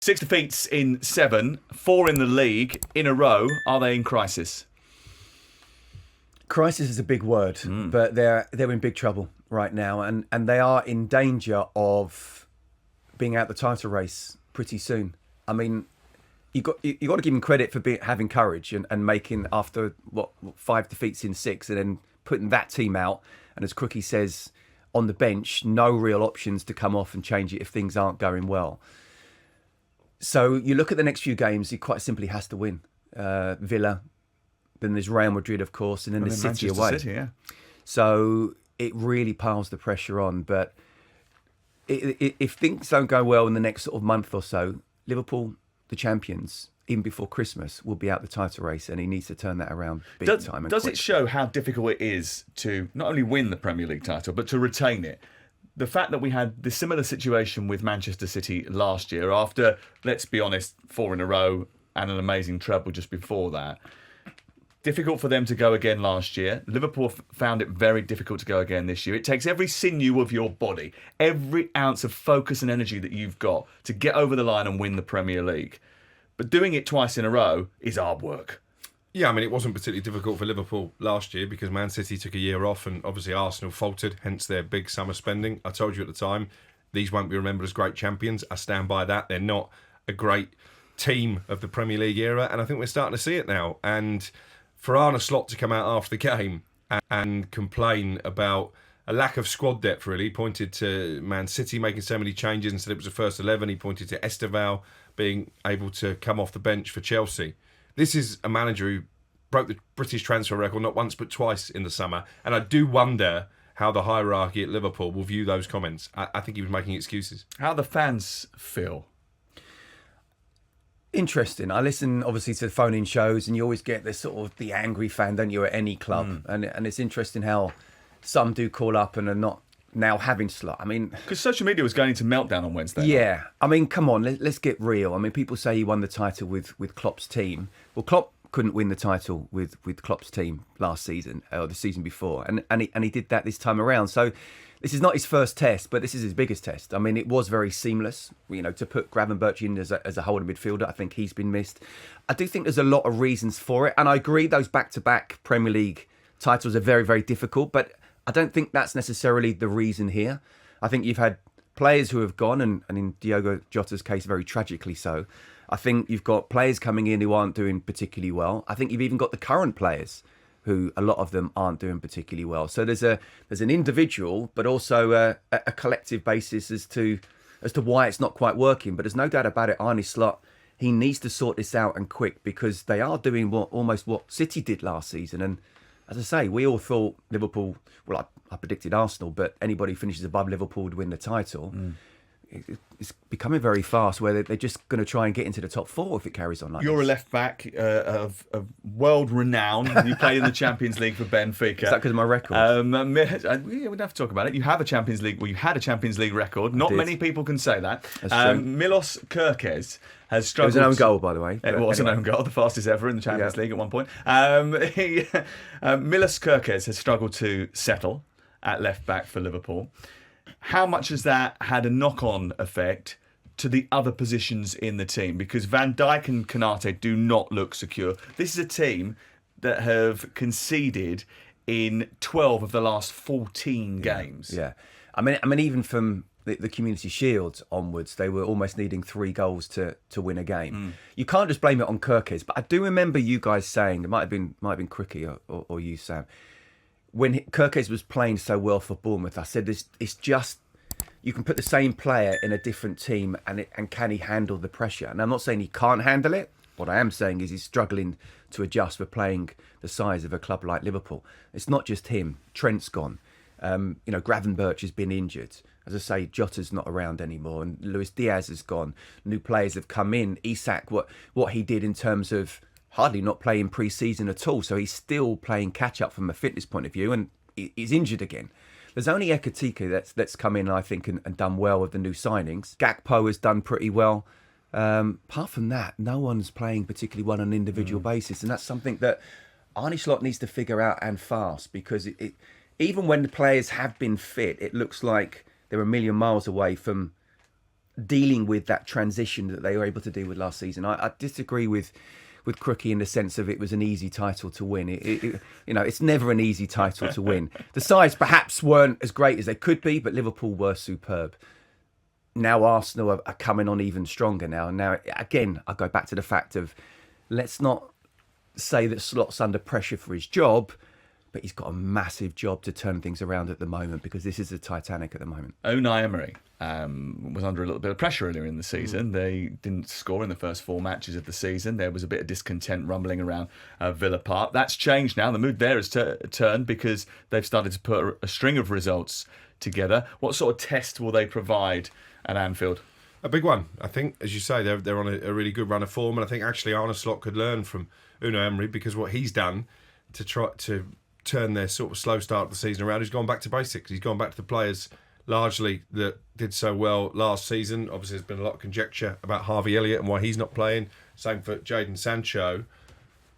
6 defeats in 7, 4 in the league in a row. Are they in crisis? Crisis is a big word, but they're in big trouble right now, and they are in danger of being out the title race pretty soon. I mean, you got to give them credit for having courage and making, after 5 defeats in 6, and then putting that team out. And as Crookie says, on the bench, no real options to come off and change it if things aren't going well. So you look at the next few games, he quite simply has to win. Villa, then there's Real Madrid, of course, and then there's City Manchester away. City, yeah. So it really piles the pressure on. But if things don't go well in the next sort of month or so, Liverpool, the champions, even before Christmas, will be out the title race, and he needs to turn that around big time. Does it show how difficult it is to not only win the Premier League title, but to retain it? The fact that we had this similar situation with Manchester City last year, after, let's be honest, 4 in a row and an amazing treble just before that. Difficult for them to go again last year. Liverpool found it very difficult to go again this year. It takes every sinew of your body, every ounce of focus and energy that you've got to get over the line and win the Premier League. But doing it twice in a row is hard work. Yeah, I mean, it wasn't particularly difficult for Liverpool last year because Man City took a year off and obviously Arsenal faltered, hence their big summer spending. I told you at the time, these won't be remembered as great champions. I stand by that. They're not a great team of the Premier League era, and I think we're starting to see it now. And for Arne Slot to come out after the game and complain about a lack of squad depth, really, he pointed to Man City making so many changes and said it was the first 11. He pointed to Esteval being able to come off the bench for Chelsea. This is a manager who broke the British transfer record not once but twice in the summer, and I do wonder how the hierarchy at Liverpool will view those comments. I think he was making excuses. How the fans feel? Interesting. I listen, obviously, to the phone-in shows, and you always get this sort of the angry fan, don't you, at any club? And it's interesting how some do call up and are not now having Slot. I mean, because social media was going into meltdown on Wednesday. Yeah. I mean, come on, let's get real. I mean, people say he won the title with Klopp's team. Well, Klopp couldn't win the title with Klopp's team last season or the season before, and he did that this time around. So this is not his first test, but this is his biggest test. I mean, it was very seamless. You know, to put Gravenberch in as a holding midfielder, I think he's been missed. I do think there's a lot of reasons for it, and I agree those back-to-back Premier League titles are very, very difficult, but I don't think that's necessarily the reason here. I think you've had players who have gone, and in Diogo Jota's case, very tragically so. I think you've got players coming in who aren't doing particularly well. I think you've even got the current players who, a lot of them, aren't doing particularly well. So there's an individual, but also a collective basis as to why it's not quite working. But there's no doubt about it, Arne Slot, he needs to sort this out and quick, because they are doing almost what City did last season. And as I say, we all thought Liverpool, well, I predicted Arsenal, but anybody who finishes above Liverpool would win the title. It's becoming very fast where they're just going to try and get into the top 4 if it carries on like You're this. a left back of world renown. You played in the Champions League for Benfica. Is that because of my record? We don't have to talk about it. You have a Champions League. Well, you had a Champions League record. Not many people can say that. That's true. Milos Kerkez has It struggled. was an own goal, by the way. It was an own goal, the fastest ever in the Champions League at one point. Milos Kerkez has struggled to settle at left back for Liverpool. How much has that had a knock-on effect to the other positions in the team? Because Van Dijk and Konate do not look secure. This is a team that have conceded in 12 of the last 14 games. Yeah. I mean, even from the Community Shield onwards, they were almost needing 3 goals to win a game. You can't just blame it on Kerkez, but I do remember you guys saying, it might have been Crookie or you, Sam, when Kerkez was playing so well for Bournemouth, I said it's just, you can put the same player in a different team and can he handle the pressure? And I'm not saying he can't handle it. What I am saying is he's struggling to adjust for playing the size of a club like Liverpool. It's not just him. Trent's gone. Gravenberch has been injured. As I say, Jota's not around anymore, and Luis Diaz has gone. New players have come in. Isak, what he did in terms of hardly not playing pre-season at all, so he's still playing catch-up from a fitness point of view, and he's injured again. There's only Ekatike that's come in, I think, and done well with the new signings. Gakpo has done pretty well. Apart from that, no one's playing particularly well on an individual basis, and that's something that Arne Slot needs to figure out, and fast, because it even when the players have been fit, it looks like they're a million miles away from dealing with that transition that they were able to do with last season. I disagree with Crookie in the sense of it was an easy title to win. It's never an easy title to win. The sides perhaps weren't as great as they could be, but Liverpool were superb. Now Arsenal are coming on even stronger now. Now, again, I go back to the fact of, let's not say that Slot's under pressure for his job, but he's got a massive job to turn things around at the moment, because this is the Titanic at the moment. Unai Emery was under a little bit of pressure earlier in the season. They didn't score in the first 4 matches of the season. There was a bit of discontent rumbling around Villa Park. That's changed now. The mood there has turned because they've started to put a string of results together. What sort of test will they provide at Anfield? A big one, I think. As you say, they're on a really good run of form, and I think actually Arne Slot could learn from Unai Emery, because what he's done to try to turn their sort of slow start of the season around, he's gone back to basics. He's gone back to the players largely that did so well last season. Obviously, there's been a lot of conjecture about Harvey Elliott and why he's not playing. Same for Jadon Sancho.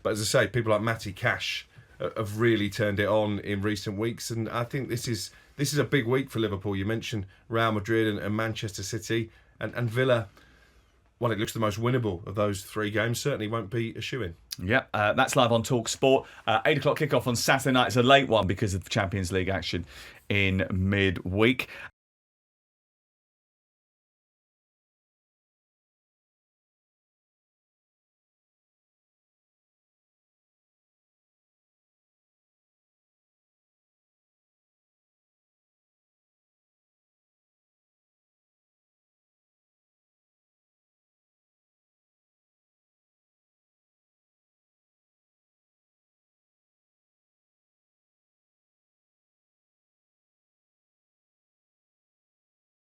But as I say, people like Matty Cash have really turned it on in recent weeks, and I think this is a big week for Liverpool. You mentioned Real Madrid and Manchester City, and Villa. Well, it looks the most winnable of those 3 games. Certainly won't be a shoo-in. Yeah, that's live on Talk Sport. 8 o'clock kickoff on Saturday night. It's a late one because of the Champions League action in midweek.